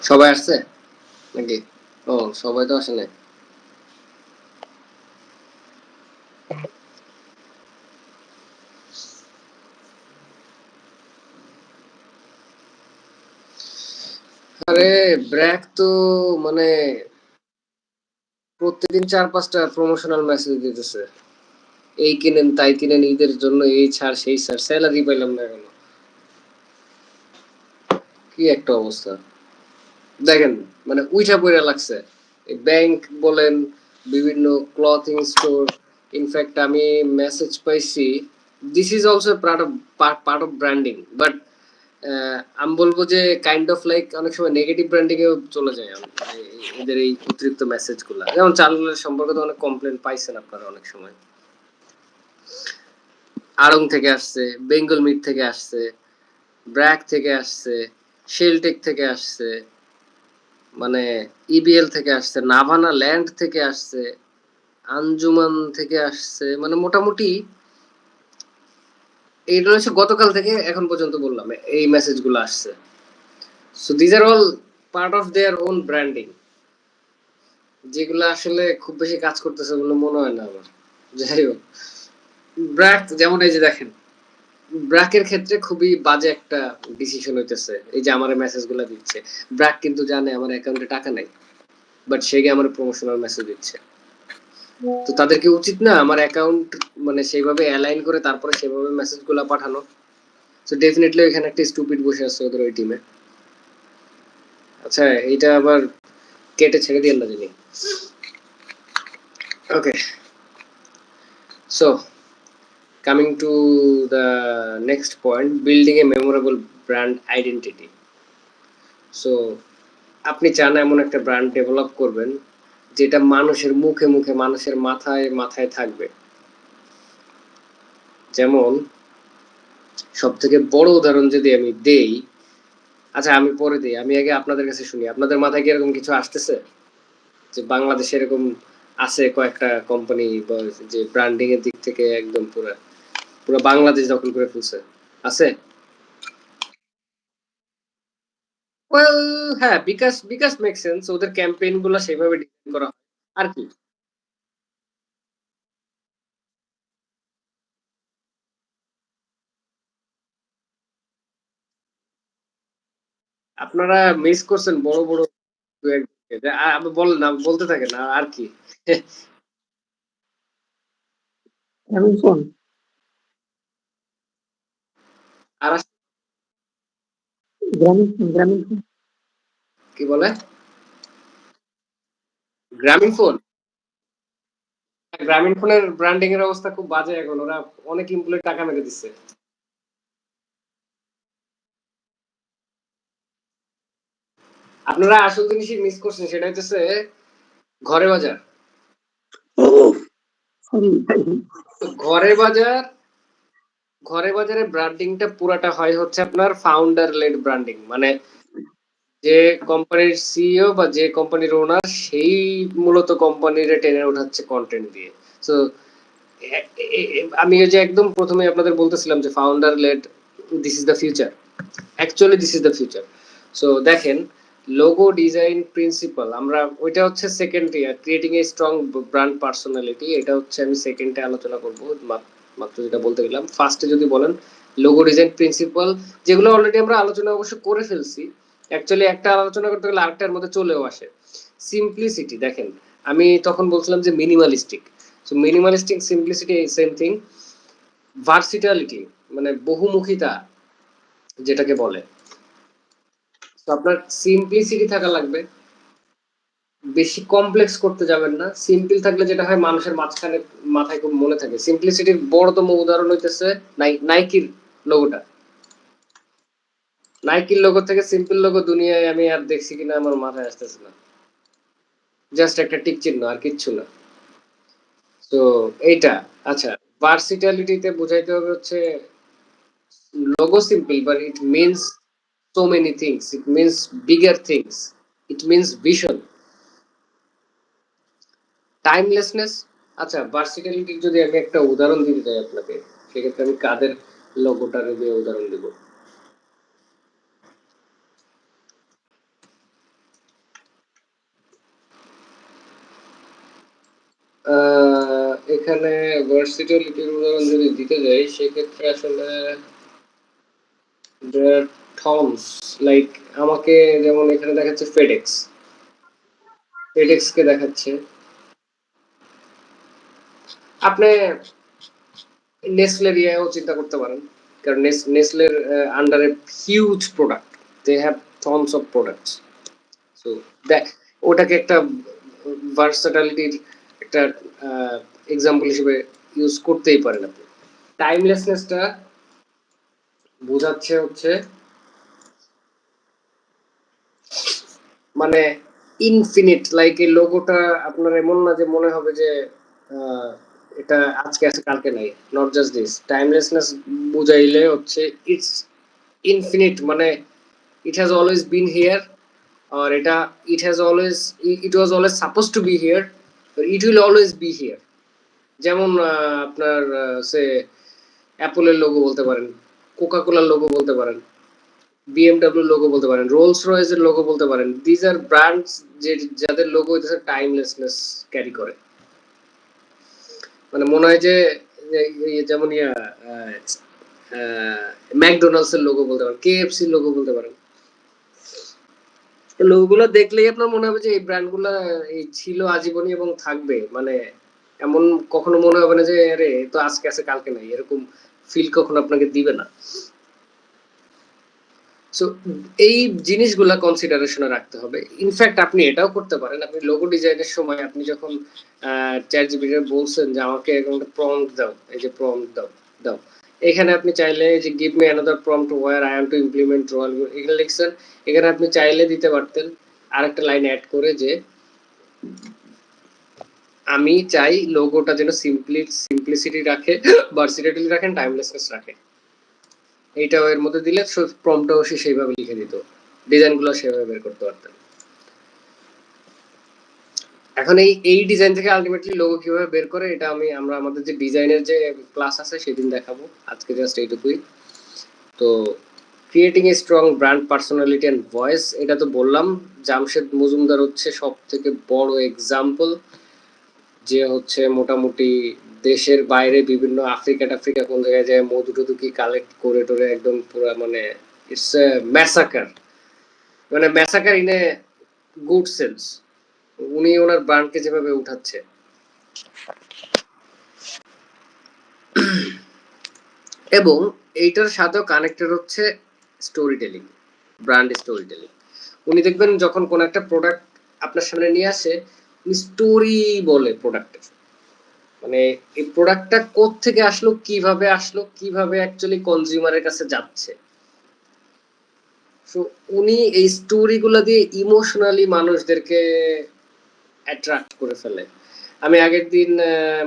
সবাই আসছে নাকি? ও, সবাই তো আসে নাই। আরে ব্র্যাক তো মানে প্রত্যেকদিন 4-5টা প্রমোশনাল মেসেজ দিতেছে, এই কিনেন তাই কিনেন, ঈদের জন্য এই ছাড় সেই ছাড়, স্যালারি পাইলাম না এখনো। কি একটা অবস্থা দেখেন, মানে উইঠা পইরা লাগছে। এই ব্যাংক বলেন, বিভিন্ন ক্লথিং স্টোর, ইনফ্যাক্ট আমি মেসেজ পাইছি, this is also part of branding, but আমি বলবো যে কাইন্ড অফ লাইক অনেক সময় নেগেটিভ ব্র্যান্ডিং এও চলে যায় এদের এই অতিরিক্ত মেসেজ গুলা। যেমন চালুলের সম্পর্কে তো অনেক কমপ্লেন পাইছেন আপনারা অনেক সময়। আড়ং থেকে আসছে, বেঙ্গল মিট থেকে আসছে, ব্র্যাক থেকে আসছে, শেলটেক থেকে আসছে, মানে ইবিএল থেকে আসছে, নাভানা ল্যান্ড থেকে আসছে, আঞ্জুমান থেকে আসছে, মানে মোটামুটি এইটা হচ্ছে গতকাল থেকে এখন পর্যন্ত বললাম এই মেসেজগুলো আসছে। So these are all part of their own branding, যেগুলো আসলে খুব বেশি কাজ করতেছে বলে মনে হয় না আমার। যাই হোক, ব্র্যাক যেমন এই যে দেখেন, ব্র্যাকের ক্ষেত্রে খুবই বাজে একটা ডিসিশন হইতেছে, এই যে আমার মেসেজ গুলা দিচ্ছে। ব্র্যাক কিন্তু জানে আমার অ্যাকাউন্টে টাকা নাই, বাট সে গিয়ে আমার প্রমোশনাল মেসেজ দিচ্ছে। তো তাদের কি উচিত না আমার অ্যাকাউন্ট মানে সেইভাবে অ্যালাইন করে তারপরে সেভাবে মেসেজ গুলা পাঠানো? তো ডেফিনেটলি এখানে একটা স্টুপিড বসে আছে ওদের ওই টিমে। আচ্ছা, এইটা আবার কেটে ছেড়ে দিয়ে না জানি। ওকে, so coming to the next point, building a memorable brand identity. So আপনি চান এমন একটা ব্র্যান্ড ডেভেলপ করবেন যেটা মানুষের মুখে মুখে, মানুষের মাথায় মাথায় থাকবে। যেমন সব থেকে বড় উদাহরণ যদি আমি দেই, আচ্ছা আমি পরে দিই, আমি আগে আপনাদের কাছে শুনি, আপনাদের মাথায় কি এরকম কিছু আসতেছে যে বাংলাদেশে এরকম আছে কয়েকটা কোম্পানি যে ব্র্যান্ডিং এর দিক থেকে একদম পুরো পুরো বাংলাদেশ দখল করে ফেলছে? আছে? ওয়েল, হ্যাঁ, বিকাশ বিকাশ মেক সেন্স, ওদের ক্যাম্পেইন গুলো সেভাবে ডিজাইন করা হয়। আর কি আপনারা মিস করছেন বড় বড় দু একজনকে, আপনি বলেন না, বলতে থাকেন আর কি। গ্রামীণ ফোন। আর গ্রামীণ ফোন। কি বলে? গ্রামীণ ফোন? গ্রামীণ ফোনের ব্র্যান্ডিং এর অবস্থা খুব বাজে এখন, ওরা অনেক এমপ্লয়ি টাকা মেরে দিচ্ছে। আপনারা আসল জিনিসই মিস করছেন, সেটা হচ্ছে ঘরে বাজার। ও সরি ভাই। তো ঘরে বাজার, ঘরে বাজারে ব্র্যান্ডিংটা পুরাটা হয় হচ্ছে আপনার ফাউন্ডার লেড ব্র্যান্ডিং, মানে যে কোম্পানির সিইও বা যে কোম্পানির ওনার, সেই মূলত কোম্পানির টেনে ওঠাচ্ছে কন্টেন্ট দিয়ে। সো আমি ওই যে একদম প্রথমে আপনাদের বলতেছিলাম যে founder led, this is the future, actually this is the future. So দেখেন, লোগো ডিজাইন প্রিন্সিপাল, আমরা ওইটা হচ্ছে second year, creating a strong brand personality, এটা হচ্ছে আমি সেকেন্ডে আলোচনা করব। মাত্র যেটা বলতে গেলাম, ফার্স্টে যদি বলেন লোগো ডিজাইন প্রিন্সিপাল, যেগুলো অলরেডি আমরা আলোচনা অবশ্য করে ফেলছি, অ্যাকচুয়ালি একটা আলোচনা করতে গেলে আরেকটার মধ্যে চলেও আসে। সিম্পলিসিটি দেখেন, আমি তখন বলছিলাম যে minimalistic, so minimalistic simplicity same thing. Versatility মানে বহুমুখিতা যেটাকে বলে, তো আপনার সিম্পলিসিটি থাকা লাগবে, বেশি কমপ্লেক্স করতে যাবেন না। সিম্পল থাকলে যেটা হয় মানুষের মাঝখানে মাথায় খুব মনে থাকে। সিম্পলিসিটির বড়তম উদাহরণ হইতেছে নাইকির লোগোটা। নাইকির লোগো থেকে সিম্পল লোগো দুনিয়ায় আমি আর দেখছি কিনা আমার মাথায় আসতেছে না, জাস্ট একটা টিক চিহ্ন আর কিচ্ছু না। তো এইটা, আচ্ছা, ভার্সিটালিটিতে বোঝাইতে হবে হচ্ছে logo simple but it means so many things, it means bigger things, it means vision, টাইমলেসনেস। আচ্ছা, ভার্সিটালিটির যদি আমি একটা উদাহরণ দিতে চাই আপনাকে, সেক্ষেত্রে আমি কাদের লোগোটার দিয়ে উদাহরণ দিব? এখানে ভার্সিটালিটির উদাহরণ যদি দিতে যাই সেক্ষেত্রে আসলে থমস লাইক আমাকে যেমন এখানে দেখাচ্ছে ফেডেক্স কে দেখাচ্ছে। আপনি নেসলের ইয়েও চিন্তা করতে পারেন, কারণ নেসলের আন্ডারে huge product, they have tons of products. So দেখ ওটাকে একটা ভার্সাটালিটির একটা এক্সাম্পল হিসেবে ইউজ করতেই পারেন আপনি। টাইমলেসনেসটা বোঝাচ্ছে হচ্ছে মানে ইনফিনিট, লাইক এই লোগোটা আপনার এমন না যে মনে হবে যে এটা আজকে আছে কালকে নাই, নট জাস্ট দিস। টাইমলেসনেস বুঝাইলে হচ্ছে ইটস ইনফিনিট, মানে it has always been here, আর এটা it was always suppose to be here, it will always be here. যেমন আপনার সে অ্যাপলের লোগো বলতে পারেন, কোকা কোলার লোগো বলতে পারেন, বিএমডব্লিউ লোগো বলতে পারেন, রোলস রয়েসের লোগো বলতে পারেন। দিজ আর ব্র্যান্ডস যে যাদের লোগো হইতেছে টাইমলেসনেস ক্যারি করে। মানে মনে হয় যে যেমন ম্যাকডোনাল্ডস এর লোগো বলতে পারেন, কেএফসি লোগো বলতে পারেন। লোগোগুলো দেখলেই আপনার মনে হবে যে এই ব্র্যান্ডগুলো এই ছিল আজীবনই এবং থাকবে। মানে এমন কখনো মনে হবে না যে আরে তো আজকে আছে কালকে নাই, এরকম ফিল কখনো আপনাকে দিবে না। সো এই জিনিসগুলা কনসিডারেশনে রাখতে হবে। ইনফ্যাক্ট আপনি এটাও করতে পারেন, আপনি লোগো ডিজাইনের সময় আপনি যখন চ্যাট জিপিটি বলছেন যে আমাকে একটা প্রম্পট দাও, এই যে প্রম্পট দাও, এখানে আপনি চাইলে যে give me another prompt where I am to implement role, এখানে লিখছেন, এখানে আপনি চাইলে দিতে পারতেন আরেকটা লাইন অ্যাড করে যে আমি চাই লোগোটা যেন সিম্পলিসিটি রাখে, ভার্সিটিলিটি রাখেন, টাইমলেসনেস রাখে। এইটাও এর মধ্যে দিলে প্রম্পটটাও সে সেইভাবে লিখে দিত, ডিজাইনগুলো সেভাবে বের করতে পারতেন। এখন এই ডিজাইন থেকে আলটিমেটলি লোগো কিভাবে বের করে এটা আমরা আমাদের যে ডিজাইনের যে ক্লাস আছে সেদিন দেখাবো, আজকে জাস্ট এইটুকুই। তো creating a strong brand personality and voice, এটা তো বললাম। জামশেদ মজুমদার হচ্ছে সব থেকে বড় এক্সাম্পল, যে হচ্ছে মোটামুটি দেশের বাইরে বিভিন্ন আফ্রিকা কোন জায়গায় যায় মধু টধু কি কালেক্ট করে টোরে একদম পুরো মানে ইটস ম্যাসাকার, মানে massacre in a good sense. উনি ওনার ব্র্যান্ডকে যেভাবে উঠাচ্ছে, এবং এইটার সাথেও কানেক্টেড হচ্ছে story telling, brand story telling. উনি দেখবেন যখন কোন একটা প্রোডাক্ট আপনার সামনে নিয়ে আসে, উনি স্টোরি বলে প্রোডাক্টের, মানে এই প্রোডাক্টটা কোত্থেকে আসলো, কিভাবে অ্যাকচুয়ালি কনজিউমারের কাছে যাচ্ছে। সো উনি এই স্টোরিগুলো দিয়ে ইমোশনালি মানুষদেরকে অ্যাট্রাক্ট করে ফেলে। আমি আগের দিন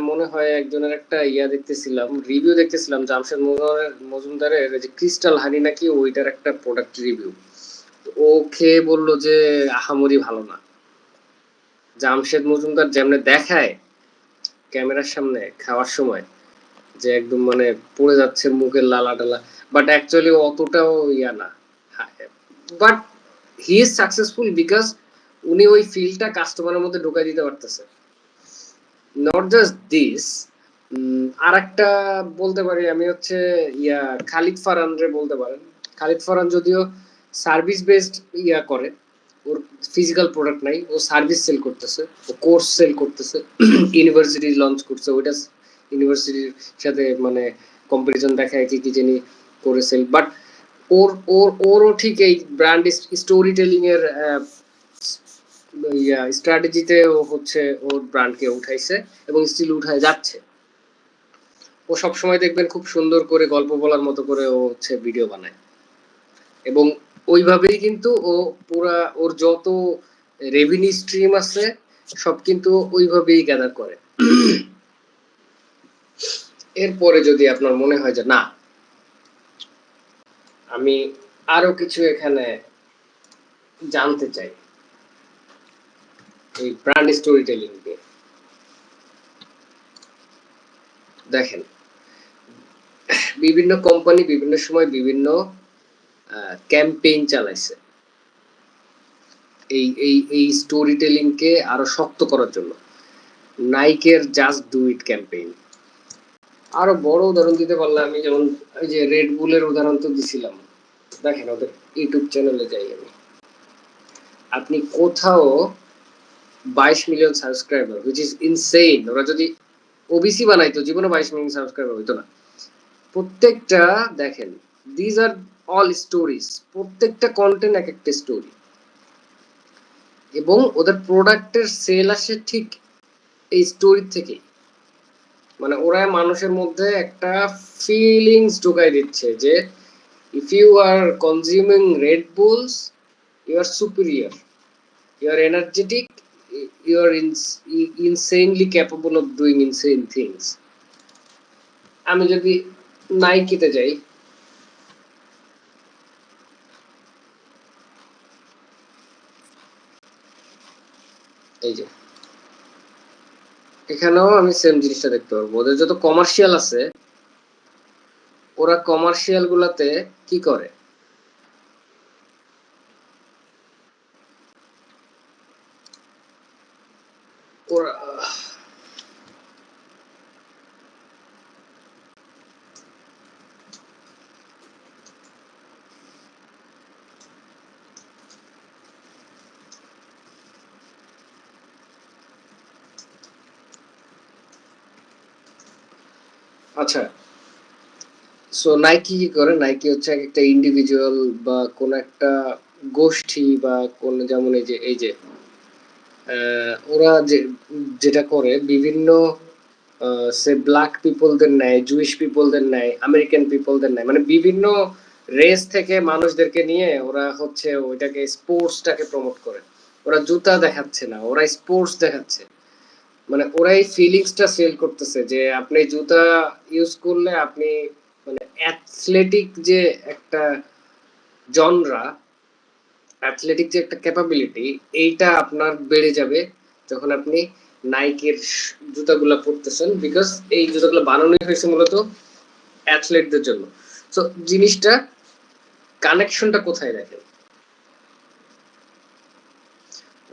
মনে হয় একজনের একটা দেখতেছিলাম, রিভিউ দেখতেছিলাম জামশেদ মজুমদারের যে ক্রিস্টাল হানি নাকি ওইটার একটা প্রোডাক্ট রিভিউ। ও খেয়ে বলল যে আহামরি ভালো না। জামশেদ মজুমদার যেমনে দেখায় ক্যামেরার সামনে খাওয়ার সময় যে একদম মানে পড়ে যাচ্ছে মুখের লালা টালা, বাট অ্যাকচুয়ালি অতটাও না। But he is successful because উনি ওই ফিলটা কাস্টমারের মধ্যে ঢুকাই দিতে পারতেছে। নট জাস্ট দিস, আর একটা বলতে পারি আমি হচ্ছে খালিদ ফারহান রে বলতে পারেন। খালিদ ফারহান যদিও সার্ভিস বেসড করে, ওর ফিজিক্যাল প্রোডাক্ট নাই, ও সার্ভিস সেল করতেছে, ও কোর্স সেল করতেছে, ইউনিভার্সিটি লঞ্চ করছে, ওইটা ইউনিভার্সিটির সাথে মানে কম্পারিজন দেখায় কি জানি করে সেল। বাট ওরও ঠিক এই ব্র্যান্ড স্টোরি টেলিং এর স্ট্র্যাটেজিতে ও হচ্ছে ওর ব্র্যান্ডকে উঠাইছে এবং স্টিল উঠায় যাচ্ছে। ও সবসময় দেখবেন খুব সুন্দর করে গল্প বলার মতো করে ও হচ্ছে ভিডিও বানায়, এবং ওইভাবেই কিন্তু ও পুরা ওর যত রেভিনিউ স্ট্রিম আছে সব কিন্তু ওইভাবেই গ্যাদার করে। এরপরে যদি আপনার মনে হয় যে না আমি আরো কিছু এখানে জানতে চাই এই ব্র্যান্ড স্টোরি টেলিং নিয়ে, দেখেন বিভিন্ন কোম্পানি বিভিন্ন সময় বিভিন্ন ক্যাম্পেইন চালাইছে এই স্টোরি টেলিং কে আরো শক্ত করার জন্য। নাইকের জাস্ট ডু ইট ক্যাম্পেইন। আরো বড় উদাহরণ দিতে পারলে আমি যেমন ওই যে রেড বুলের উদাহরণ তো দিছিলাম, দেখেন ওদের ইউটিউব চ্যানেলে যাই আমি, আপনি কোথাও 22 million subscriber, which is insane. ওরা যদি ওবিসি বানাইতো জীবনে 22 মিলিয়ন সাবস্ক্রাইবার হইতো না। প্রত্যেকটা দেখেন, দিজ আর অল স্টোরিজ, প্রত্যেকটা কন্টেন্ট এক একটা স্টোরি, এবং ওদের প্রোডাক্টের সেল আসে ঠিক এই স্টোরি থেকেই। মানে ওরা মানুষের মধ্যে একটা ফিলিংস ঢুকাই দিচ্ছে যে if you are consuming Red Bulls, you are superior, you are energetic, you are insanely capable of doing insane things. আমি যদি নাইকিতে যাই, এই যে এখানেও আমি সেম জিনিসটা দেখতে পারবো। ওদের যত কমার্শিয়াল আছে, ওরা কমার্শিয়াল গুলাতে কি করে, ওরা আচ্ছা, সো নাইকি কি করে, নাইকি হচ্ছে একটা ইন্ডিভিজুয়াল বা কোন একটা গোষ্ঠী বা কোন, যেমন এই যে ওরা যেটা করে বিভিন্ন সে ব্ল্যাক পিপলদের নেয়, জুইশ পিপলদের নেয়, আমেরিকান পিপলদের নেয়, মানে বিভিন্ন রেস থেকে মানুষদেরকে নিয়ে ওরা হচ্ছে ওইটাকে স্পোর্টসটাকে প্রমোট করে। ওরা জুতা দেখাচ্ছে না, ওরা স্পোর্টস দেখাচ্ছে। মানে ওরা এই ফিলিংসটা সেল করতেছে যে আপনি জুতা ইউজ করলে আপনি মানে অ্যাথলেটিক যে একটা জনরা, অ্যাথলেটিক যে একটা ক্যাপাবিলিটি, এইটা আপনার বেড়ে যাবে যখন আপনি নাইকের জুতাগুলা পরতেছেন, বিকজ এই জুতাগুলো বানানোই হয়েছে মূলত অ্যাথলেটদের জন্য। সো জিনিসটা কানেকশনটা কোথায় দেখেন,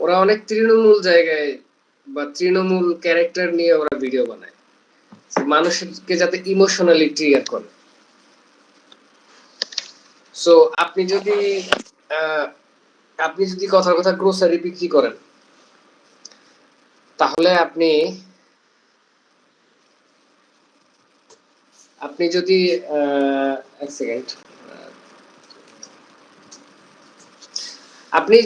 ওরা অনেক তৃণমূল জায়গায় বা তৃণমূল ক্যারেক্টার নিয়ে ওরা ভিডিও বানায় মানুষকে যাতে ইমোশনালি ট্রিগার করে। সো আপনি যদি কথার কথা গ্রোসারি বিক্রি করেন, তাহলে আপনি যদি এক সেকেন্ড, আপনি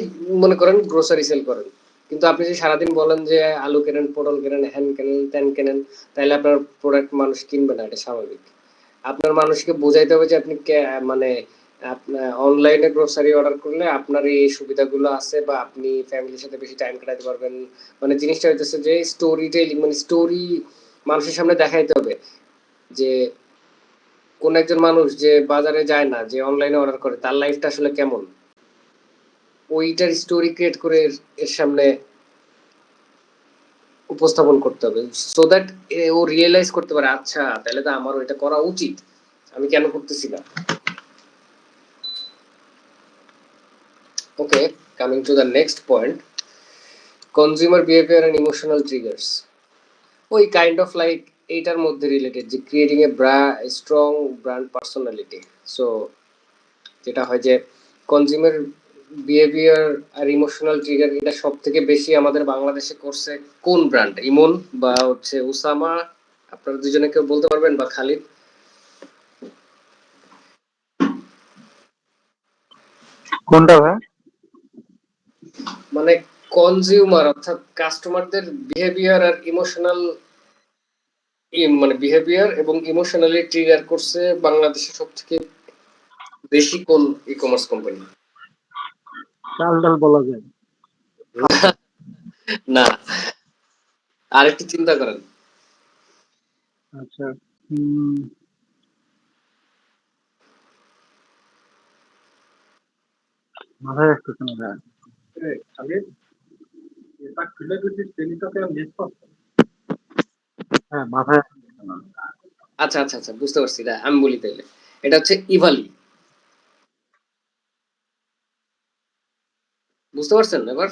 মনে করেন গ্রোসারি সেল করেন, কিন্তু আপনি যদি সারাদিন বলেন যে আলু কেনেন, পটল কেনেন, হ্যান কেনেন, ত্যান কেনেন, তাহলে আপনার প্রোডাক্ট মানুষ কিনবে না, এটা স্বাভাবিক। আপনার মানুষকে বোঝাইতে হবে যে আপনি মানে আপনার অনলাইনে গ্রোসারি অর্ডার করলে আপনার এই সুবিধাগুলো আছে, বা আপনি ফ্যামিলির সাথে বেশি টাইম কাটাতে পারবেন। মানে জিনিসটা হইতেছে যে স্টোরি টেলিং, মানে স্টোরি মানুষের সামনে দেখাইতে হবে যে কোন একজন মানুষ যে বাজারে যায় না, যে অনলাইনে অর্ডার করে, তার লাইফটা আসলে কেমন, ওইটার স্টোরি ক্রিয়েট করে এর সামনে উপস্থাপন করতে হবে, সো দ্যাট ও রিয়েলাইজ করতে পারে আচ্ছা তাহলে তো আমার ওইটা করা উচিত, আমি কেন করতেছি না। Okay, coming to the next point, consumer behaviour and emotional triggers. ওই কাইন্ড অফ লাইক এইটার মধ্যে রিলেটেড, যে creating a strong brand personality. So যেটা হয় যে কনজিউমার বিহেভিয়ার আর ইমোশনাল ট্রিগার, এটা সব থেকে বেশি আমাদের বাংলাদেশে করছে কোন ব্র্যান্ড, ইমন বা হচ্ছে উসামা? আপনারা দুজনে কেউ বলতে পারবেন, বা খালিদ? কোনটা ভাই? মানে কনজিউমার অর্থাৎ কাস্টমারদের বিহেভিয়ার আর ইমোশনাল, মানে বিহেভিয়ার এবং ইমোশনালি ট্রিগার করছে বাংলাদেশে সব থেকে বেশি কোন ই কমার্স কোম্পানি? চাল ডাল বলা যায়। না, আরেকটু চিন্তা করেন। আচ্ছা, মাথায় আসতেছে না ভাই। হ্যাঁ, মাথায় আসতেছে না। আচ্ছা আচ্ছা আচ্ছা, বুঝতে পারছি, এটা আমি বলি তাইলে। এটা হচ্ছে ইভালি। বুঝতে পারছেন এবার?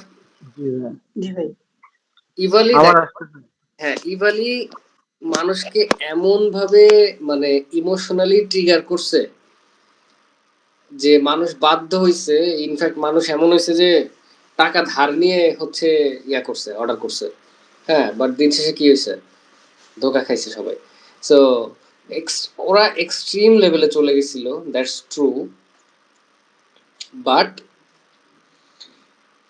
জি ভাই। জি ভাই। ইভালি আমার দেখ, আসতেছে। হ্যাঁ, ইভালি মানুষকে এমন ভাবে মানে ইমোশনালি ট্রিগার করছে যে মানুষ বাধ্য হইছে, ইনফ্যাক্ট মানুষ এমন হয়েছে যে টাকা ধার নিয়ে হচ্ছে ইয়া করছে, অর্ডার করছে। হ্যাঁ, বাট দিন শেষে কি হয়েছে, ধোকা খাইছে সবাই। সো ওরা এক্সট্রিম লেভেলে চলে গেছিল, দ্যাটস ট্রু। বাট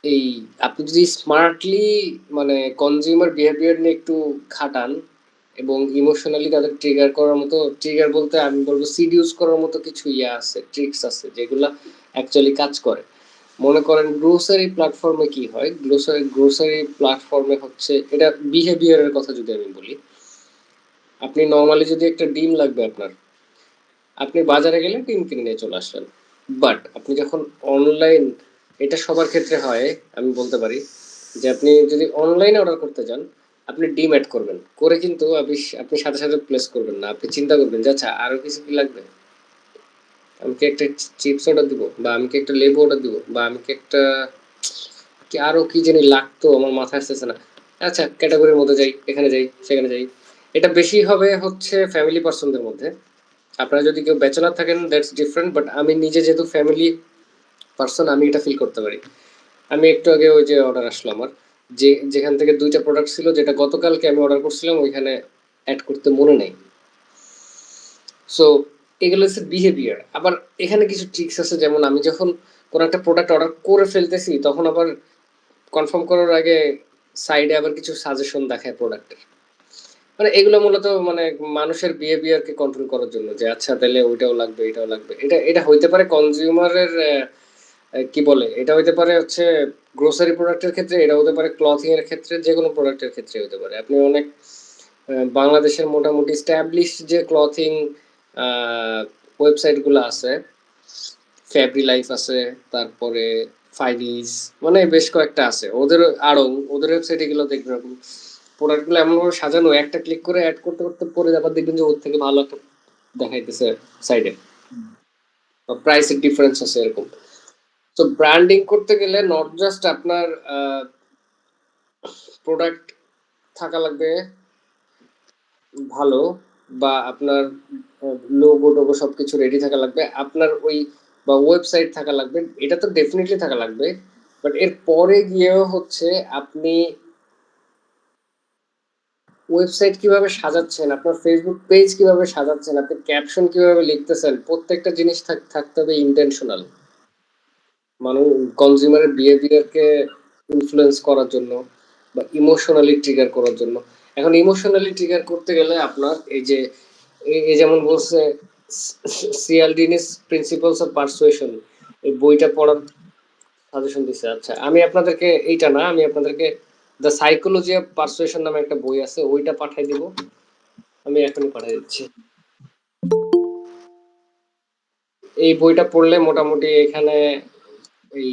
এই আপনি যদি স্মার্টলি মানে কনজিউমার বিহেভিয়ার নিয়ে একটু খাটান এবং ইমোশনালি তাদের ট্রিগার করার মতো, ট্রিগার বলতে আমি বলবো সিডিউস করার মতো কিছু ইয়ে আছে, ট্রিক্স আছে যেগুলা অ্যাকচুয়ালি কাজ করে। মনে করেন গ্রোসারি প্ল্যাটফর্মে কি হয়, গ্রোসারি প্ল্যাটফর্মে হচ্ছে এটা বিহেভিয়ারের কথা যদি আমি বলি, আপনি নর্মালি যদি একটা ডিম লাগবে আপনার, আপনি বাজারে গেলে ডিম কিনে নিয়ে চলে আসলেন। বাট আপনি যখন অনলাইন, এটা সবার ক্ষেত্রে হয়, আমি বলতে পারি যে আপনি যদি অনলাইনে অর্ডার করতে যান, আপনি ডিম অ্যাড করবেন, করে কিন্তু আপনি সাথে সাথে প্লেস করবেন না, আপনি চিন্তা করবেন যে আচ্ছা আরো কিছু কি লাগবে, আমি কি একটা চিপস অর্ডার দিব, বা আমি কি একটা লেবু অর্ডার দিব, বা আমি কি একটা কি আরো কি জানি লাগতো, আমার মাথায় আসতেছে না। আচ্ছা ক্যাটাগরির মধ্যে যাই, এখানে যাই সেখানে যাই। এটা বেশি হবে হচ্ছে ফ্যামিলি পার্সনদের মধ্যে। আপনারা যদি কেউ ব্যাচেলার থাকেন দ্যাটস ডিফারেন্ট, বাট আমি নিজে যেহেতু ফ্যামিলি পার্সন আমি এটা ফিল করতে পারি। আমি একটু আগে ওই যে অর্ডার আসলো আমার, যে যেখান থেকে দুইটা প্রোডাক্ট ছিল, যেটা গতকালকে আমি অর্ডার করছিলাম ওইখানে অ্যাড করতে মনে নেই। সো এগুলো হচ্ছে বিহেভিয়ার। আবার এখানে কিছু ট্রিক্স আছে, যেমন আমি যখন কোনো একটা প্রোডাক্ট অর্ডার করে ফেলতেছি তখন আবার কনফার্ম করার আগে সাইডে আবার কিছু সাজেশন দেখায় প্রোডাক্টের। মানে এগুলো মূলত মানে মানুষের বিহেভিয়ারকে কন্ট্রোল করার জন্য, যে আচ্ছা তাহলে ওইটাও লাগবে এটাও লাগবে। এটা এটা হইতে পারে কনজিউমারের কি বলে, এটা হইতে পারে হচ্ছে গ্রোসারি প্রোডাক্টের ক্ষেত্রে, এটা হতে পারে ক্লথিং এর ক্ষেত্রে, যে কোনো প্রোডাক্টের ক্ষেত্রে হতে পারে। আপনি অনেক বাংলাদেশের মোটামুটি স্ট্যাবলিশড যে ক্লথিং ওয়েবসাইট গুলো আছে, ফ্যাব্রি লাইফ আছে, তারপরে ফাইভিস, মানে বেশ কয়েকটা আছে, ওদের আরো ওদের ওয়েবসাইটে গেলে দেখবেন এরকম প্রোডাক্টগুলো এমনভাবে সাজানো, একটা ক্লিক করে অ্যাড করতে করতে পরে আবার দেখবেন যে ওর থেকে ভালো একটা দেখাইতেছে সাইডে, বা প্রাইসের ডিফারেন্স আছে এরকম। তো ব্র্যান্ডিং করতে গেলে নট জাস্ট আপনার প্রোডাক্ট থাকা লাগবে ভালো, বা আপনার লোগো টোগো সবকিছু রেডি থাকা লাগবে, আপনার ওই বা ওয়েবসাইট থাকা লাগবে, এটা তো ডেফিনেটলি থাকা লাগবে। বাট এর পরে গিয়েও হচ্ছে আপনি ওয়েবসাইট কিভাবে সাজাচ্ছেন, আপনার ফেসবুক পেজ কিভাবে সাজাচ্ছেন, আপনি ক্যাপশন কিভাবে লিখতেছেন, প্রত্যেকটা জিনিস থাকতে হবে ইন্টেনশনাল, মানুষ কনজিউমারের বিহেভিয়ারকে ইনফ্লুয়েন্স করার জন্য বা ইমোশনালি ট্রিগার করার জন্য। এখন ইমোশনালি ট্রিগার করতে গেলে আপনার এই যে এই যেমন বলছে সিয়ালডিনিস প্রিন্সিপালস অফ পারসুয়েশন, এই বইটা পড়ার সাজেশন দিছে। আচ্ছা আমি আপনাদেরকে এইটা না, আমি আপনাদেরকে দ্য সাইকোলজি অফ পারসুয়েশন নামে একটা বই আছে, ওইটা পাঠাই দিব, আমি এখনই পাঠাই দিচ্ছি। এই বইটা পড়লে মোটামুটি এখানে এই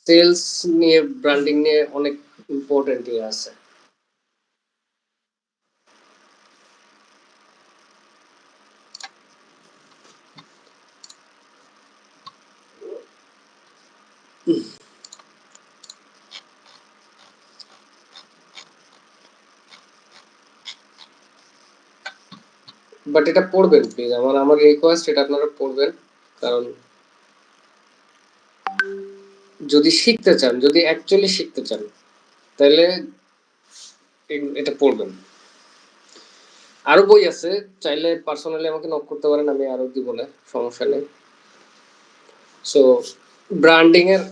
সেলস নিয়ে, ব্র্যান্ডিং নিয়ে অনেক ইম্পর্টেন্ট ইয়ে আছে। বাট এটা পড়বেন প্লিজ, আমার রিকোয়েস্ট, এটা আপনারা পড়বেন। কারণ যদি শিখতে চান, যদি অ্যাকচুয়ালি শিখতে চান, তাহলে এটা পড়বেন। আরো বই আছে, চাইলে পার্সোনালি আমাকে নক করতে পারেন, আমি আরো দিব না, সমস্যা নেই। সো ব্র্যান্ডিং এর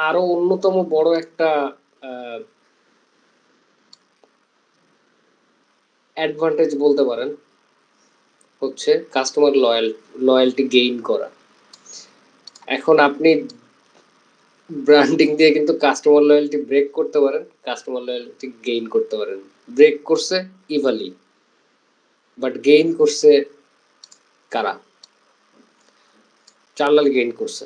আরো অন্যতম বড় একটা অ্যাডভান্টেজ বলতে পারেন হচ্ছে কাস্টমার লয়্যালটি গেইন করা। এখন আপনি ব্র্যান্ডিং দিয়ে কিন্তু কাস্টমার লয়্যালটি ব্রেক করতে পারেন, কাস্টমার লয়্যালটি গেইন করতে পারেন। ব্রেক করছে ইভালি, বাট গেইন করছে কারা? চার্লাল গেইন করছে,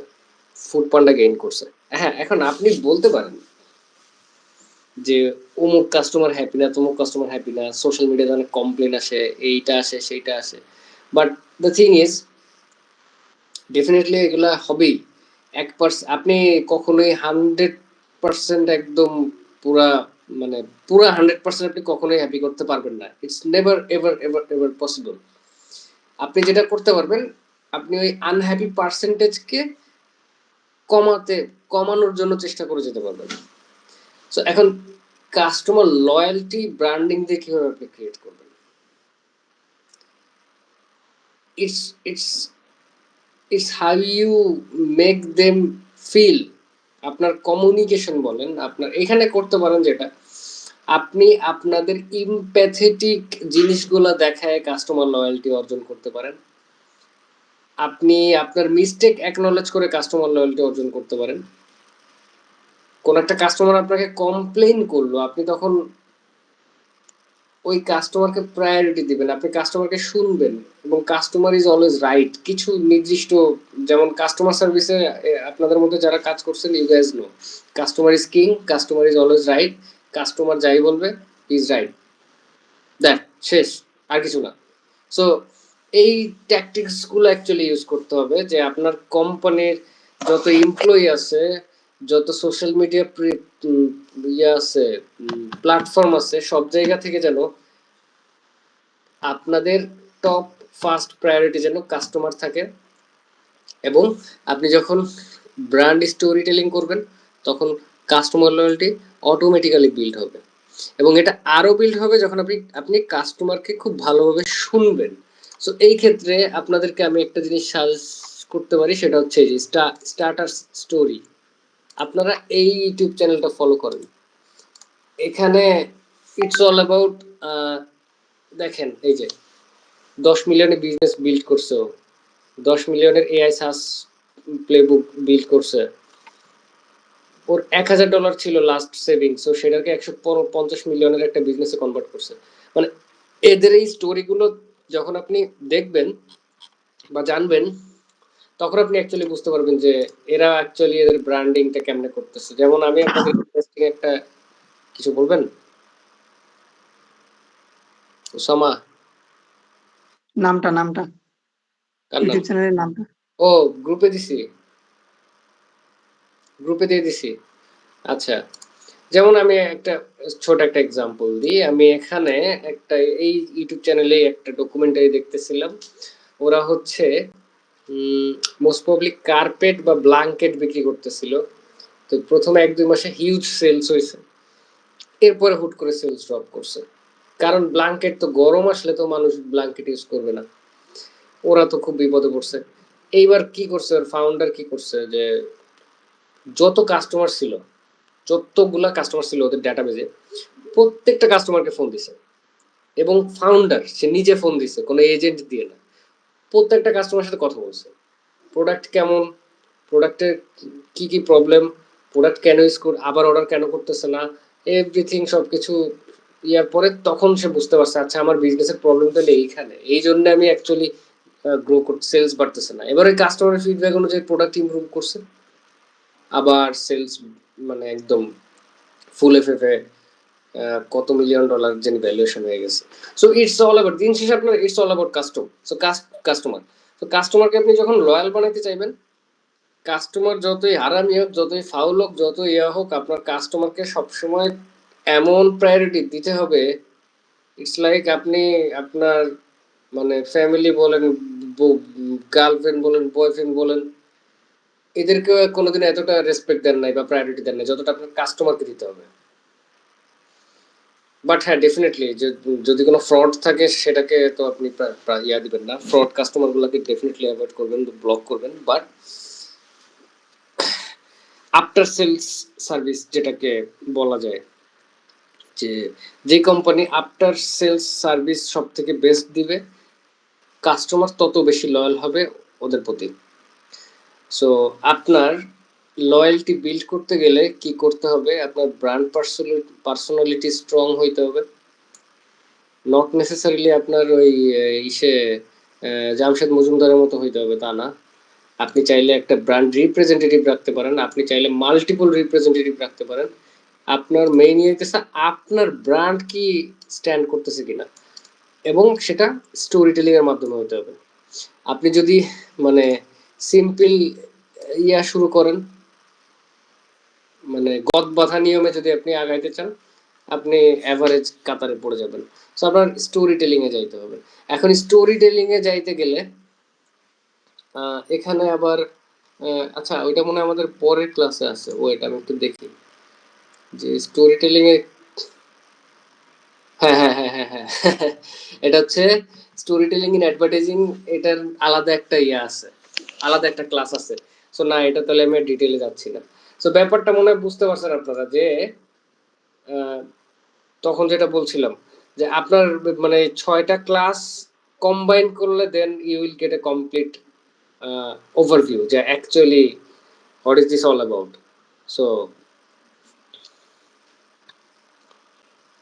ফুড পান্ডা গেইন করছে। হ্যাঁ, এখন আপনি বলতে পারেন যে অমুক কাস্টমার হ্যাপি না, তমুক কাস্টমার হ্যাপি না, সোশ্যাল মিডিয়াতে অনেক কমপ্লেন আসে, এইটা আসে সেইটা আসে। But the thing is definitely এগুলা হবেই। আপনি কখনোই 100% একদম পুরা মানে পুরো 100% আপনি কখনোই হ্যাপি করতে পারবেন না। It's never ever ever ever possible. আপনি যেটা করতে পারবেন, আপনি ওই আনহ্যাপি পার্সেন্টেজকে কমানোর জন্য চেষ্টা করে যেতে পারবেন। সো এখন কাস্টমার লয়্যালটি ব্র্যান্ডিং দিয়ে কিভাবে আপনি ক্রিয়েট করবেন? It's it's it's how you make them feel. আপনার কমিউনিকেশন বলেন, আপনার এখানে করতে পারেন যেটা, আপনি আপনাদের ইমপ্যাথেটিক জিনিসগুলো দেখায় কাস্টমার লয়্যালটি অর্জন করতে পারেন। আপনি আপনার মিস্টেক অ্যাকনলেজ করে কাস্টমার লয়্যালটি অর্জন করতে পারেন। কোন একটা কাস্টমার আপনাকে কমপ্লেইন করলো, আপনি তখন ওই কাস্টমারকে প্রায়োরিটি দিবেন, আপনি কাস্টমারকে শুনবেন, এবং কাস্টমার ইজ অলওয়েজ রাইট। কিছু নির্দিষ্ট, যেমন কাস্টমার সার্ভিসে আপনাদের মধ্যে যারা কাজ করছেন, you guys know customer is king, customer is always right, customer যাই বলবে ইজ রাইট, দ্যাট শেষ, আর কিছু না। সো এই ট্যাকটিক্স গুলো অ্যাকচুয়ালি ইউজ করতে হবে, যে আপনার কোম্পানির যত এমপ্লয়ি আছে, যত সোশ্যাল মিডিয়া ইয়ে আছে, প্ল্যাটফর্ম আছে, সব জায়গা থেকে যেন আপনাদের টপ ফার্স্ট প্রায়োরিটি যেন কাস্টমার থাকে। এবং আপনি যখন ব্র্যান্ড স্টোরি টেলিং করবেন, তখন কাস্টমার লয়্যালটি অটোমেটিক্যালি বিল্ড হবে। এবং এটা আরো বিল্ড হবে যখন আপনি কাস্টমারকে খুব ভালোভাবে শুনবেন। সো এই ক্ষেত্রে আপনাদেরকে আমি একটা জিনিস সাজেস্ট করতে পারি, সেটা হচ্ছে যে স্টার্টার স্টোরি। আপনারা এই ইউটিউব চ্যানেলটা ফলো করেন। এখানে ইটস অল অ্যাবাউট, দেখেন এই যে 10 মিলিয়নের বিজনেস বিল্ড করছে, 10 মিলিয়নের এআই সাস প্লেবুক বিল্ড করছে, ওর $1,000 ছিল লাস্ট সেভিং, সো সেটাকে 150 মিলিয়নের একটা বিজনেসে কনভার্ট করছে। মানে এদের এই স্টোরিগুলো যখন আপনি দেখবেন বা জানবেন, তখন আপনি অ্যাকচুয়ালি বুঝতে পারবেন যে এরা অ্যাকচুয়ালি এদের ব্র্যান্ডিংটা কেমনে করতেছে। যেমন আমি আপনাদের ইন্টারেস্টিং একটা কিছু বলবেন, ওসামা? নামটা কার নাম? ইউটিউব চ্যানেলের নামটা ও, গ্রুপে দিছি, গ্রুপে দিয়ে দিছি। আচ্ছা, যেমন আমি একটা ছোট একটা এক্সাম্পল দিই। আমি এখানে একটা এই ইউটিউব চ্যানেলে একটা ডকুমেন্টারি দেখতেছিলাম। ওরা হচ্ছে মোস্ট প্রবলি কার্পেট বা ব্ল্যাঙ্কেট বিক্রি করতেছিল। তো প্রথমে 1-2 মাসে হিউজ সেলস হয়েছে, এরপরে হুট করে সেলস ড্রপ করছে। কারণ ব্ল্যাঙ্কেট তো গরম আসলে তো মানুষ ব্ল্যাঙ্কেট ইউজ করবে না, ওরা তো খুব বিপদে পড়ছে। এইবার কি করছে ওর ফাউন্ডার, কি করছে যে যত কাস্টমার ছিল, যতগুলা কাস্টমার ছিল ওদের ডাটাবেজে, প্রত্যেকটা কাস্টমারকে ফোন দিছে। এবং ফাউন্ডার সে নিজে ফোন দিছে, কোনো এজেন্ট দিয়ে না। প্রত্যেকটা কাস্টমারের সাথে কথা বলছে, প্রোডাক্ট কেমন, প্রোডাক্টের কি কি প্রবলেম, প্রোডাক্ট কেন ইউজ আবার অর্ডার কেন করতেছে না, এভরিথিং সবকিছু ইয়ার পরে তখন সে বুঝতে পারছে, আচ্ছা আমার বিজনেসের প্রবলেম তাহলে এইখানে, এই জন্য আমি অ্যাকচুয়ালি গ্রো করতে, সেলস বাড়তেছে না। এবার ওই কাস্টমারের ফিডব্যাক অনুযায়ী প্রোডাক্ট ইমপ্রুভ করছে, আবার সেলস মানে একদম ফুল এফএফে কত $1 মিলিয়ন যেন ভ্যালুয়েশন হয়ে গেছে। সো ইটস অল অ্যাবাউট, দিন শেষে আপনার ইটস অল অ্যাবাউট কাস্টমার। তো কাস্টমারকে আপনি যখন লয়াল বানাইতে চাইবেন, কাস্টমার যতই হারামি হোক, যতই ফাউল হোক, যতই ইয়া হোক, আপনার কাস্টমারকে সবসময় এমন প্রায়োরিটি দিতে হবে। ইটস লাইক আপনি আপনার মানে ফ্যামিলি বলেন, গার্লফ্রেন্ড বলেন, বয়ফ্রেন্ড বলেন, এদেরকে কোনোদিন এতটা রেসপেক্ট দেন নাই বা প্রায়োরিটি দেন নাই যতটা আপনার কাস্টমারকে দিতে হবে। বাট হ্যাঁ, ডেফিনেটলি যদি কোনো ফ্রড থাকে সেটাকে তো আপনি ইয়া দিবেন না, ফ্রড কাস্টমারগুলোকে ডেফিনেটলি অ্যাভয়েড করবেন, ব্লক করবেন। বাট আফটার সেলস সার্ভিস যেটাকে বলা যায়, যে কোম্পানি আফটার সেলস সার্ভিস সব থেকে বেস্ট দিবে, কাস্টমার তত বেশি লয়াল হবে ওদের প্রতি। সো আপনার লয়্যালটি বিল্ড করতে গেলে কি করতে হবে, আপনার ব্র্যান্ড পার্সোনালিটি স্ট্রং হইতে হবে। নট নেসেসারিলি আপনার ওই ইসে জামশেদ মজুমদারের মতো হইতে হবে তা না। আপনি চাইলে একটা ব্র্যান্ড রিপ্রেজেন্টেটিভ রাখতে পারেন, আপনি চাইলে মাল্টিপল রিপ্রেজেন্টেটিভ রাখতে পারেন। আপনার মেইন হইতেছে আপনার ব্র্যান্ড কি স্ট্যান্ড করতেছে কিনা, এবং সেটা স্টোরি টেলিং এর মাধ্যমে হতে হবে। আপনি যদি মানে সিম্পল ইয়া শুরু করেন, মানে গদ বাঁধা নিয়মে যদি আপনি আগাইতে চান, আপনি অ্যাভারেজ কাতারে পড়ে যাবেন। সো আপনার স্টোরি টেলিং এ যাইতে হবে। এখন স্টোরি টেলিং এ যাইতে গেলে এখানে আবার আচ্ছা ওইটা মনে হয় আমাদের পরের ক্লাসে আছে। ওয়েট আমি একটু দেখি যে স্টোরি টেলিং এ হ্যাঁ হ্যাঁ হ্যাঁ হ্যাঁ হ্যাঁ এটা হচ্ছে স্টোরি টেলিং ইন অ্যাডভার্টাইজিং। এটার আলাদা একটা ইয়ে আছে, আলাদা একটা ক্লাস আছে। সো না, এটা তাহলে আমি ডিটেলে যাচ্ছি না। সো ব্যাপারটা মনে হয় বুঝতে পারছেন আপনারা যে আহ, তখন যেটা বলছিলাম যে আপনার মানে 6টা ক্লাস কম্বাইন করলে then you will get a complete overview যে actually what is this all about. So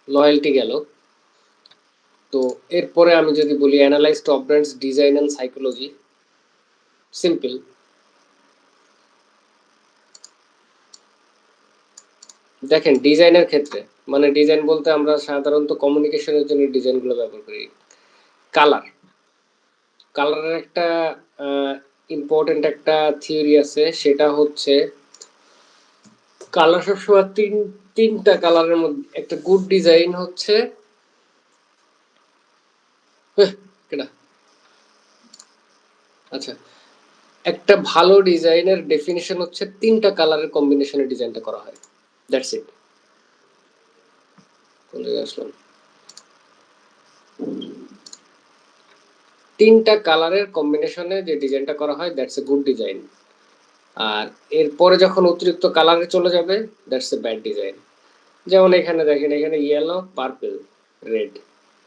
loyalty গেল। তো এরপরে আমি যদি বলি analyse top brands design and psychology, simple. দেখেন ডিজাইনের ক্ষেত্রে মানে ডিজাইন বলতে আমরা সাধারণত কমিউনিকেশনের জন্য ডিজাইনগুলো ব্যবহার করি। কালার, কালারের একটা ইম্পর্টেন্ট একটা থিওরি আছে, সেটা হচ্ছে কালার সবসময় তিনটা কালারের মধ্যে একটা গুড ডিজাইন হচ্ছে কেডা আচ্ছা একটা ভালো ডিজাইনের ডেফিনিশন হচ্ছে 3টা কালারের কম্বিনেশনে ডিজাইনটা করা হয়। That's it. কোন জায়গায় আসলাম? 3টা কালারের কম্বিনেশনে যে ডিজাইনটা করা হয় দ্যাটস এ গুড ডিজাইন। আর এরপরে যখন অতিরিক্ত কালারে চলে যাবে দ্যাটস এ ব্যাড ডিজাইন। যেমন এখানে দেখেন, এখানে ইয়েলো, পার্পল, রেড,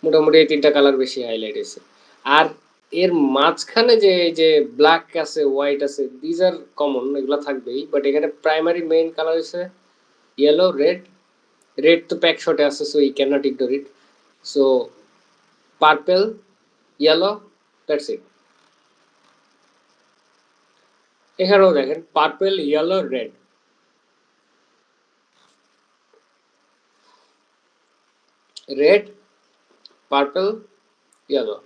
মোটামুটি এই 3টা কালার বেশি হাইলাইট হয়েছে। আর এর মাঝখানে যে যে ব্ল্যাক আছে, হোয়াইট আছে, দিজ আর কমন, এগুলো থাকবেই। বাট এখানে প্রাইমারি মেইন কালার হচ্ছে ইয়েলো, রেড। রেড তো প্যাক শটে আছে, so you can not ignore it. So purple, yellow, that's it. এখানেও দেখেন purple, yellow, red. Red, purple, yellow,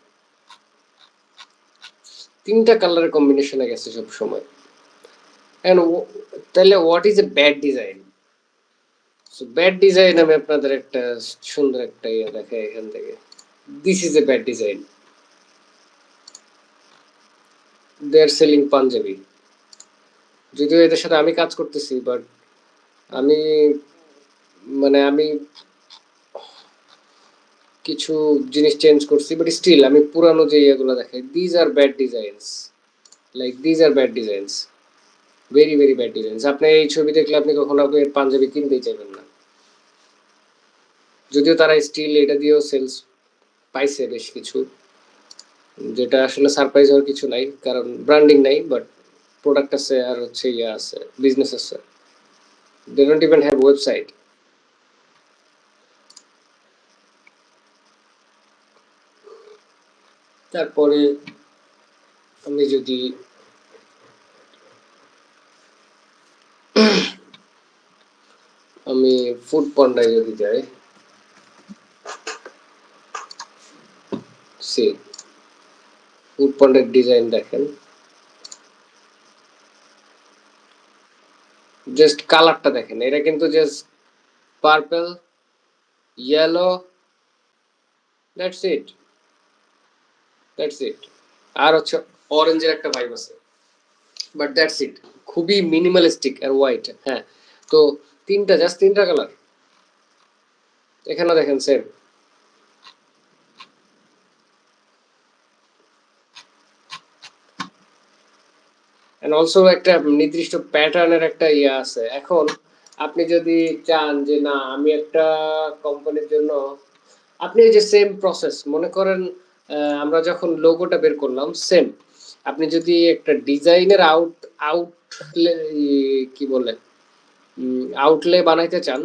3টা কালারের কম্বিনেশনে গেছে সব সময়। এন্ড তাহলে what is a bad design? So bad design আমি আপনাদের একটা সুন্দর একটা ইয়ে দেখাই এখান থেকে। This is a bad design. They are selling Punjabi. যদিও এদের সাথে আমি কাজ করতেছি, বাট আমি আমি কিছু জিনিস চেঞ্জ করছি, বাট স্টিল আমি পুরানো যে ইয়েগুলো দেখাই। These are bad designs, like these are bad designs, very very bad designs. আপনি এই ছবি দেখলে আপনি কখনো পাঞ্জাবি কিনতেই চাইবেন না। যদিও তারা স্টিল এটা দিয়েও সেলস পাইছে বেশ কিছু, যেটা আসলে সারপ্রাইজ হওয়ার কিছু নাই, কারণ ব্র্যান্ডিং নাই, বাট প্রোডাক্ট আছে আর হচ্ছে ইয়ে আছে, বিজনেস আছে। They don't even have website. তারপরে আমি যদি আমি ফুড পান্ডায় যদি যাই, সি ফুড পান্ডার ডিজাইন দেখেন, জাস্ট কালারটা দেখেন। এটা কিন্তু just purple, yellow, that's it, that's it. আর হচ্ছে অরেঞ্জের একটা ভাইব আছে, বাট দ্যাটস ইট। খুবই মিনিমালিস্টিক আর হোয়াইট। হ্যাঁ, তো জাস্ট 3টা কালার। এখানে দেখেন সেম। এন্ড অলসো একটা নির্দিষ্ট প্যাটার্নের একটা ইয়ে আছে। এখন আপনি যদি চান যে না আমি একটা কোম্পানির জন্য, আপনি এই যে সেম প্রসেস মনে করেন, আমরা যখন লোগোটা বের করলাম সেম, আপনি যদি একটা ডিজাইনের আউটলে কি বলে আউটলে বানাইতে চান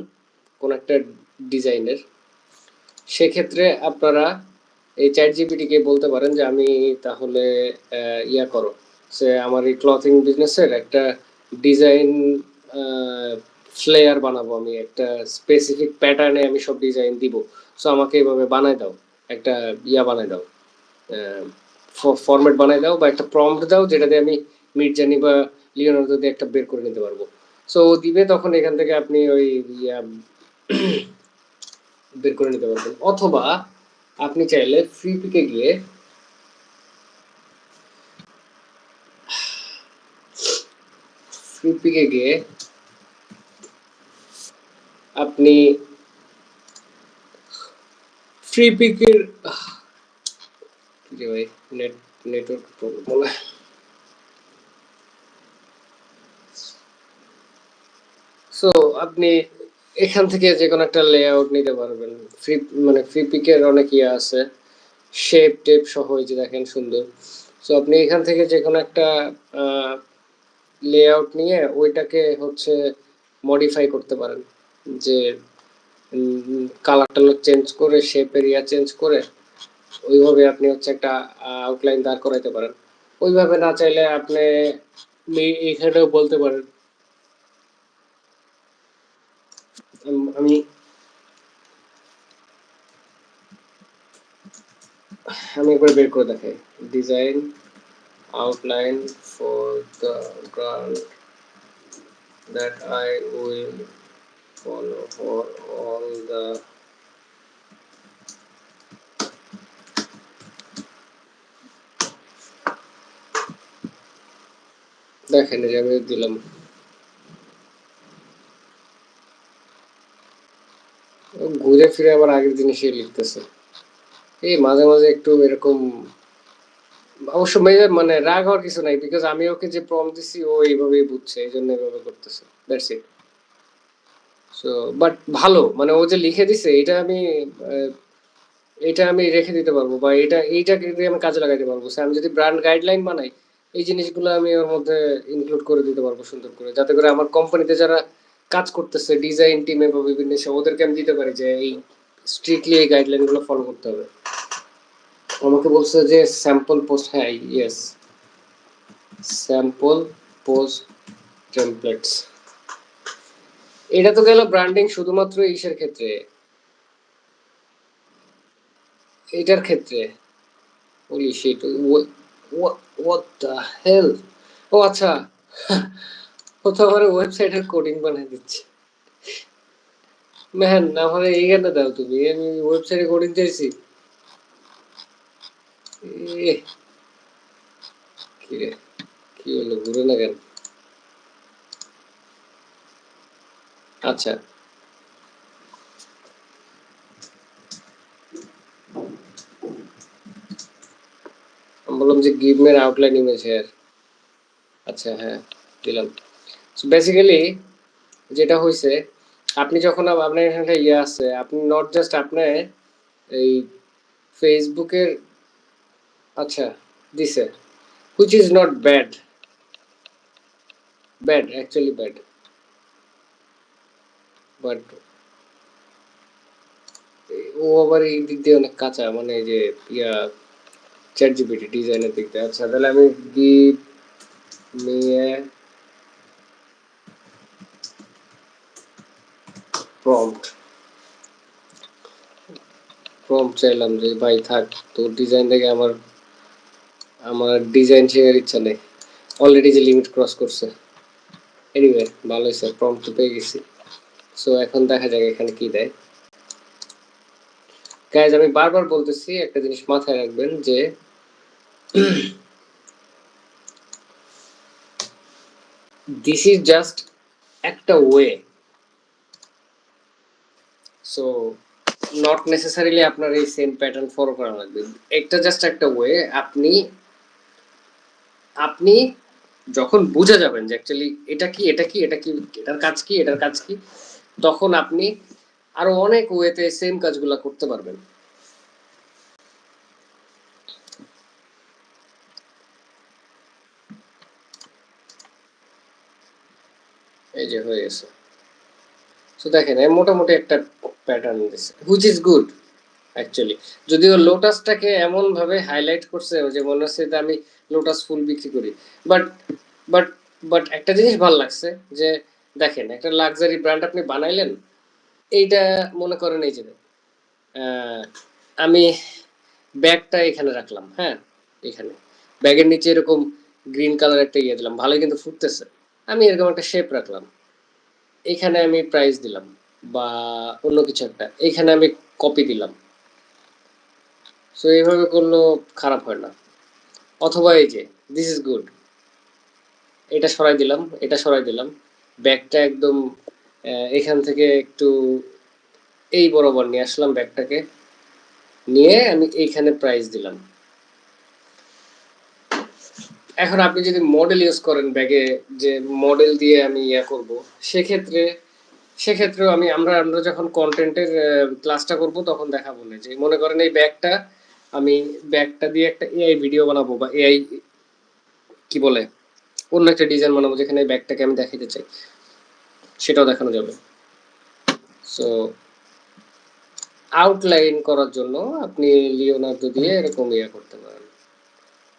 কোন একটা ডিজাইনের, সেক্ষেত্রে আপনারা এই চ্যাট জিপিটিকে বলতে পারেন যে আমি তাহলে ইয়া করো, সে আমার এই ক্লথিং বিজনেসের একটা ডিজাইন ফ্লেয়ার বানাবো, আমি একটা স্পেসিফিক প্যাটার্নে আমি সব ডিজাইন দিব। সো আমাকে এইভাবে বানায় দাও, একটা ইয়া বানায় দাও, ফরম্যাট বানায় দাও, বা একটা প্রম্পট দাও যেটা দিয়ে আমি মিডজার্নি বা লিওনার্দো দিয়ে একটা বের করে নিতে পারবো। সো ও দিবে, তখন এখান থেকে আপনি ওই ইয়া বের করে নিতে পারবেন, অথবা আপনি চাইলে ফ্রি পিকে গিয়ে আপনি ফ্রি পিকের ভাই নেটওয়ার্ক প্রবলেম বলে, সো আপনি এখান থেকে যে কোনো একটা লেআউট নিতে পারবেন। ফ্রি মানে ফ্রি পিকের অনেক ইয়ে আছে, শেপ টেপ সহ, এই যে দেখেন সুন্দর। সো আপনি এখান থেকে যে কোনো একটা লেআউট নিয়ে ওইটাকে হচ্ছে মডিফাই করতে পারেন, যে কালার টালার চেঞ্জ করে, শেপ এরিয়া চেঞ্জ করে ওইভাবে আপনি হচ্ছে একটা আউটলাইন দাঁড় করাইতে পারেন। ওইভাবে না চাইলে আপনি এখানেও বলতে পারেন। আমি আমি একবার বের করে দেখাই, design outline for the ground that I will follow for all the দেখেন এই যে আমি দিলাম, ঘুরে ফিরে আবার আগের জিনিসই লিখতেছে। এই মাঝে মাঝে একটু এরকম, অবশ্য মানে রাগ হওয়ার কিছু নাই, বিকজ আমি ওকে যে প্রম্পট দিছি ও এইভাবেই বুঝছে, এই জন্য এইভাবে করতেছে, দ্যাটস ইট। সো বাট ভালো, মানে ও যে লিখে দিছে এটা আমি রেখে দিতে পারবো, বা এইটাকে দিয়ে আমি কাজে লাগাইতে পারবো। So, আমি যদি ব্র্যান্ড গাইডলাইন বানাই, এই জিনিসগুলো আমি ওর মধ্যে ইনক্লুড করে দিতে পারবো সুন্দর করে, যাতে করে আমার কোম্পানিতে যারা কাজ করতেছে ডিজাইন টিমে বা বিভিন্ন ওদেরকে আমি দিতে পারি যে এই স্ট্রিক্টলি এই গাইডলাইনগুলো ফলো করতে হবে। আমাকে বলছে যে স্যাম্পল পোস্ট, হ্যাঁ ইয়েস, স্যাম্পল পোস্ট টেমপ্লেটস। এটা তো গেল ব্র্যান্ডিং শুধুমাত্র ইসের ক্ষেত্রে, এটার ক্ষেত্রে Holi sheet, what the hell, ও আচ্ছা, ও তো আমার ওয়েবসাইটের কোডিং বানিয়ে দিচ্ছে। ম্যান আমার এইখানে দাও তুমি, আমি ওয়েবসাইটে কোডিং চাইছি। কি রে, কি হলো, ঘুরে না কেন? আচ্ছা, আমি বললাম যে give me outline image here. আচ্ছা হ্যাঁ, দিলাম। সো বেসিক্যালি যেটা হয়েছে, আপনি যখন আপনার এখানে ইয়ে আছে, আপনি নট জাস্ট আপনার এই ফেসবুকের, আচ্ছা দিছে, which is not bad, actually bad, but ও আবার এই দিক দিয়ে অনেক কাঁচা, মানে এই যে ইয়া চ্যাট জিপিটি ডিজাইনের দিক দিয়ে। আচ্ছা তাহলে আমি গিভ মি এ প্রম্পট চাইলাম যে ভাই থাক, তোর ডিজাইন দেখে আমার ডিজাইন শেখার ইচ্ছা নেই, অলরেডি যে লিমিট ক্রস করছে। এনিওয়ে ভালো হয়েছে, প্রম্পট পেয়ে গেছি। সো এখন দেখা যাক এখানে কি দেয়। গাইজ আমি বারবার বলতেছি একটা জিনিস মাথায় রাখবেন, যে দিস ইজ জাস্ট একটা ওয়ে। সো নট নেসেসারিলি আপনার এই সেম প্যাটার্ন ফলো করা লাগবে, একটা জাস্ট একটা ওয়ে। আপনি যখন বুঝে যাবেন যে অ্যাকচুয়ালি এটা কি, এটার কাজ কি, তখন আপনি আরো অনেক ওয়েতে সেম কাজগুলো করতে পারবেন। এই যে হয়ে গেছে। সো দেখেন মোটামুটি একটা প্যাটার্ন দিচ্ছে, হুইচ ইজ গুড অ্যাকচুয়ালি। যদিও লোটাসটাকে এমন ভাবে হাইলাইট করছে যে মনে হচ্ছে যে আমি লোটাস ফুল বিক্রি করি, বাট বাট বাট একটা জিনিস ভালো লাগছে, যে দেখেন একটা লাক্সারি ব্র্যান্ড আপনি বানাইলেন। এইটা মনে করেন এই যে আমি ব্যাগটা এখানে রাখলাম, হ্যাঁ এখানে ব্যাগের নিচে এরকম গ্রিন কালার একটা ইয়ে দিলাম, ভালোই কিন্তু ফুটতেছে। আমি এরকম একটা শেপ রাখলাম, এখানে আমি প্রাইস দিলাম, বা অন্য কিছু একটা, এইখানে আমি কপি দিলাম। সো এইভাবে করলেও খারাপ হয় না। অথবা এই যে দিস ইজ গুড, এটা সরাই দিলাম, এটা সরাই দিলাম, ব্যাগটা একদম এখান থেকে একটু এই বরাবর নিয়ে আসলাম, ব্যাগটাকে নিয়ে আমি এইখানে প্রাইস দিলাম। এখন আপনি যদি মডেল ইউজ করেন ব্যাগে, যে মডেল দিয়ে আমি ইয়া করব, সেক্ষেত্রেও আমরা যখন কন্টেন্টের ক্লাসটা করব তখন দেখাবো না, যে মনে করেন এই ব্যাগটা, আমি ব্যাগটা দিয়ে একটা এআই ভিডিও বানাবো বা এআই কি বলে অন্য একটা ডিজাইন বানাবো যেখানে ব্যাগটাকে আমি দেখাতে চাই, সেটাও দেখানো যাবে। সো আউটলাইন করার জন্য আপনি লিওনার্দো দিয়ে এরকম ইয়া করতে পারেন,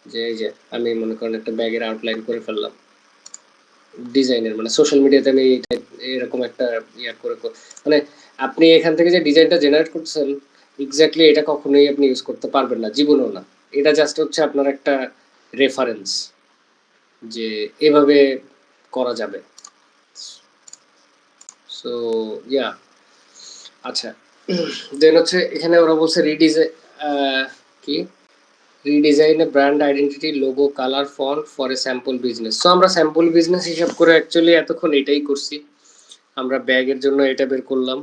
যে এই যে আমি মনে করেন একটা ব্যাগের আউটলাইন করে ফেললাম ডিজাইনের, মানে সোশ্যাল মিডিয়াতে আমি এরকম একটা ইয়া করে মানে আপনি এখান থেকে যে ডিজাইনটা জেনারেট করছেন এক্স্যাক্টলি এটা কখনোই আপনি ইউজ করতে পারবেন না, জীবনেও না। এটা জাস্ট হচ্ছে আপনার একটা রেফারেন্স যে এভাবে করা যাবে। সো ইয়া, আচ্ছা, দেন হচ্ছে এখানে ওরা বলছে কি redesign A brand identity, logo, colour, font for a sample business. So আমরা স্যাম্পল বিজনেস হিসাব করে অ্যাকচুয়ালি এতক্ষণ এটাই করছি। আমরা ব্যাগের জন্য এটা বের করলাম,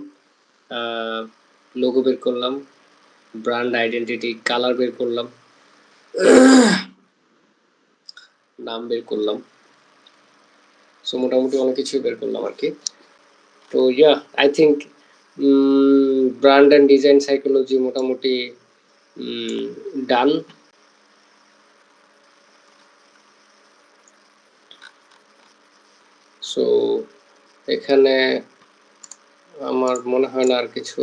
লোগো বের করলাম, ব্র্যান্ড আইডেন্টিটি, কালার বের করলাম, নাম বের করলাম। সো মোটামুটি অনেক কিছুই বের করলাম আর কি। তো yeah, I think brand and design psychology মোটামুটি ডান। সো এখানে আমার মনে হয় না আর কিছু,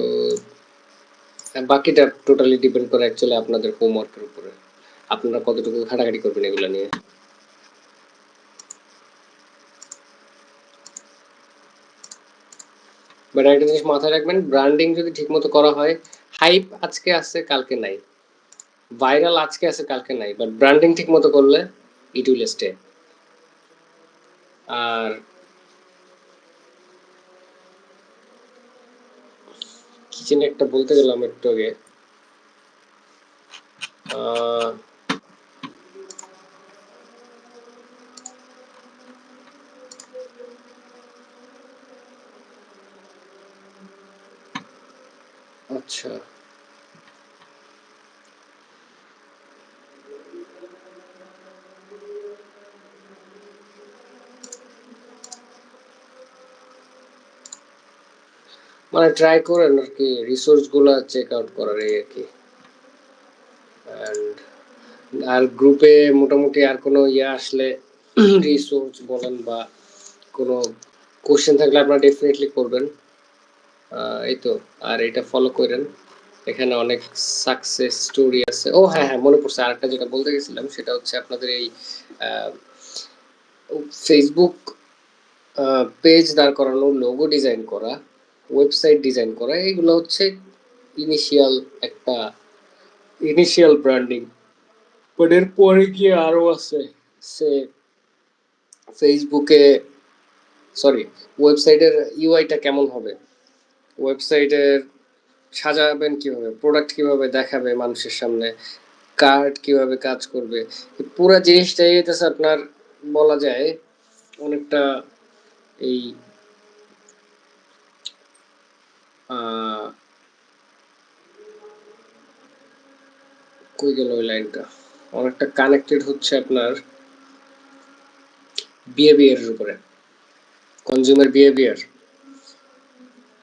বাকিটা টোটালি ডিপেন্ড করে অ্যাকচুয়ালি আপনাদের হোমওয়ার্কের উপরে, আপনারা কতটুকু ঘাটাঘাটি করবেন এগুলো নিয়ে। বাট একটা জিনিস মাথায় রাখবেন, ব্র্যান্ডিং যদি ঠিকমতো করা হয়, হাইপ আজকে আছে কালকে নাই, ভাইরাল আজকে আছে কালকে নাই, বাট ব্র্যান্ডিং ঠিকমতো করলে ইট উইল স্টে। আর কি যেন একটা বলতে গেলাম একটু আগে, আচ্ছা মানে ট্রাই করেন আর কি রিসোর্স গুলা চেক আউট করার, এই আর কি। আর গ্রুপে মোটামুটি আর কোনো ইয়ে আসলে রিসোর্স বলেন বা কোনো কোশ্চেন থাকলে আপনারা ডেফিনেটলি করবেন। এই তো, আর এটা ফলো করেন, এখানে অনেক সাকসেস স্টোরি আছে। ও হ্যাঁ হ্যাঁ, মনে পড়ছে আরেকটা যেটা বলতে গেছিলাম, সেটা হচ্ছে আপনাদের এই ফেসবুক পেজ দাঁড় করানো, লোগো ডিজাইন করা, ওয়েবসাইট ডিজাইন করা, এইগুলো হচ্ছে ইনিশিয়াল ব্র্যান্ডিং। বাট এর পরে গিয়ে আরও আছে, সে ফেসবুকে ওয়েবসাইটের ইউআইটা কেমন হবে, ওয়েবসাইটের সাজাবেন কিভাবে, প্রোডাক্ট কিভাবে দেখাবে মানুষের সামনে, কার্ড কিভাবে কাজ করবে, পুরো জিনিসটাই হইতেছে আপনার বলা যায় অনেকটা এই কই গেল ওই লাইনটা, অনেকটা কানেক্টেড হচ্ছে আপনার বিহেভিয়ারের উপরে, কনজিউমার বিহেভিয়ার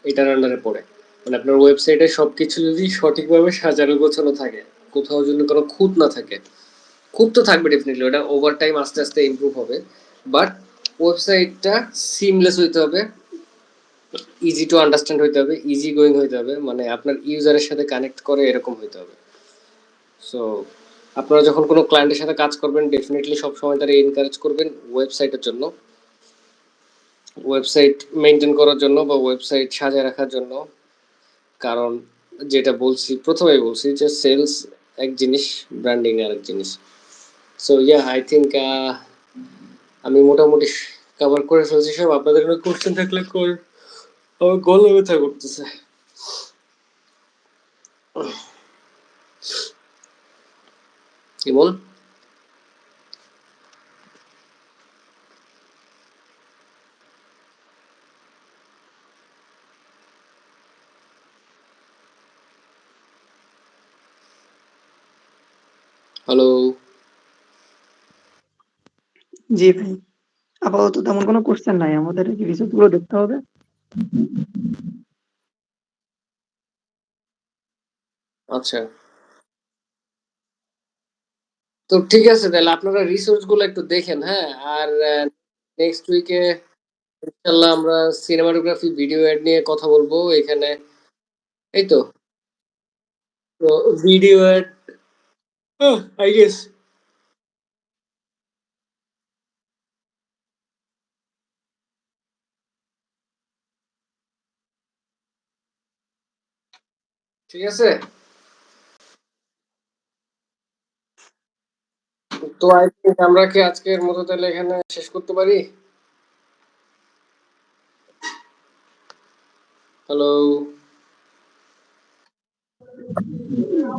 এটার আন্ডারে পড়ে। মানে আপনার ওয়েবসাইটে সবকিছু যদি সঠিকভাবে সাজানো গোছানো থাকে, কোথাও যদি কোনো খুঁত না থাকে, খুঁত তো থাকবে ডেফিনেটলি, ওটা ওভার টাইম আস্তে আস্তে ইমপ্রুভ হবে, বাট ওয়েবসাইটটা সিমলেস হইতে হবে, ইজি টু আন্ডারস্ট্যান্ড হইতে হবে, ইজি গোয়িং হইতে হবে, মানে আপনার ইউজারের সাথে কানেক্ট করে এরকম হইতে হবে। সো আপনারা যখন কোনো ক্লায়েন্টের সাথে কাজ করবেন ডেফিনেটলি সবসময় তারা এনকারেজ করবেন ওয়েবসাইটের জন্য, ওয়েবসাইট মেনটেন করার জন্য বা ওয়েবসাইট সাজায় রাখার জন্য। কারণ যেটা প্রথমেই বলছি যে সেলস এক জিনিস, ব্র্যান্ডিং আরেক জিনিস। সো ইয়া, আই থিঙ্ক আমি মোটামুটি কভার করে ফেলছি সব। আপনাদের কোনো কোশ্চেন থাকলে আমার গলা ব্যথা করতেছে। ইমন, হ্যালো। জি ভাই, আপাতত তেমন কোনো কোশ্চেন নাই, আমাদের রিসোর্স গুলো দেখতে হবে। আচ্ছা, তো ঠিক আছে, তাহলে আপনারা রিসোর্স গুলো একটু দেখেন, হ্যাঁ। আর নেক্সট উইকে ইনশাল্লাহ আমরা সিনেমাটোগ্রাফি ভিডিও এড নিয়ে কথা বলবো এখানে। এই তো, তো ভিডিও এড, আই গেস। ঠিক আছে, তো আই থিঙ্ক আমরা কি আজকের মতো তাহলে এখানে শেষ করতে পারি? হ্যালো।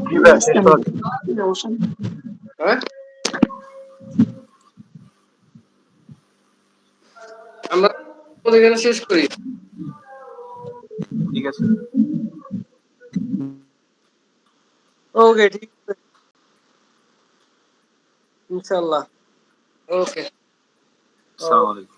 জি ভাই, শেষ করা যাক। সমস্যা নেই। হ্যাঁ, আমরা আমাদের এখানে শেষ করি। ঠিক আছে। ওকে, ঠিক আছে, ইনশাল্লাহ। ওকে। আসসালামু আলাইকুম।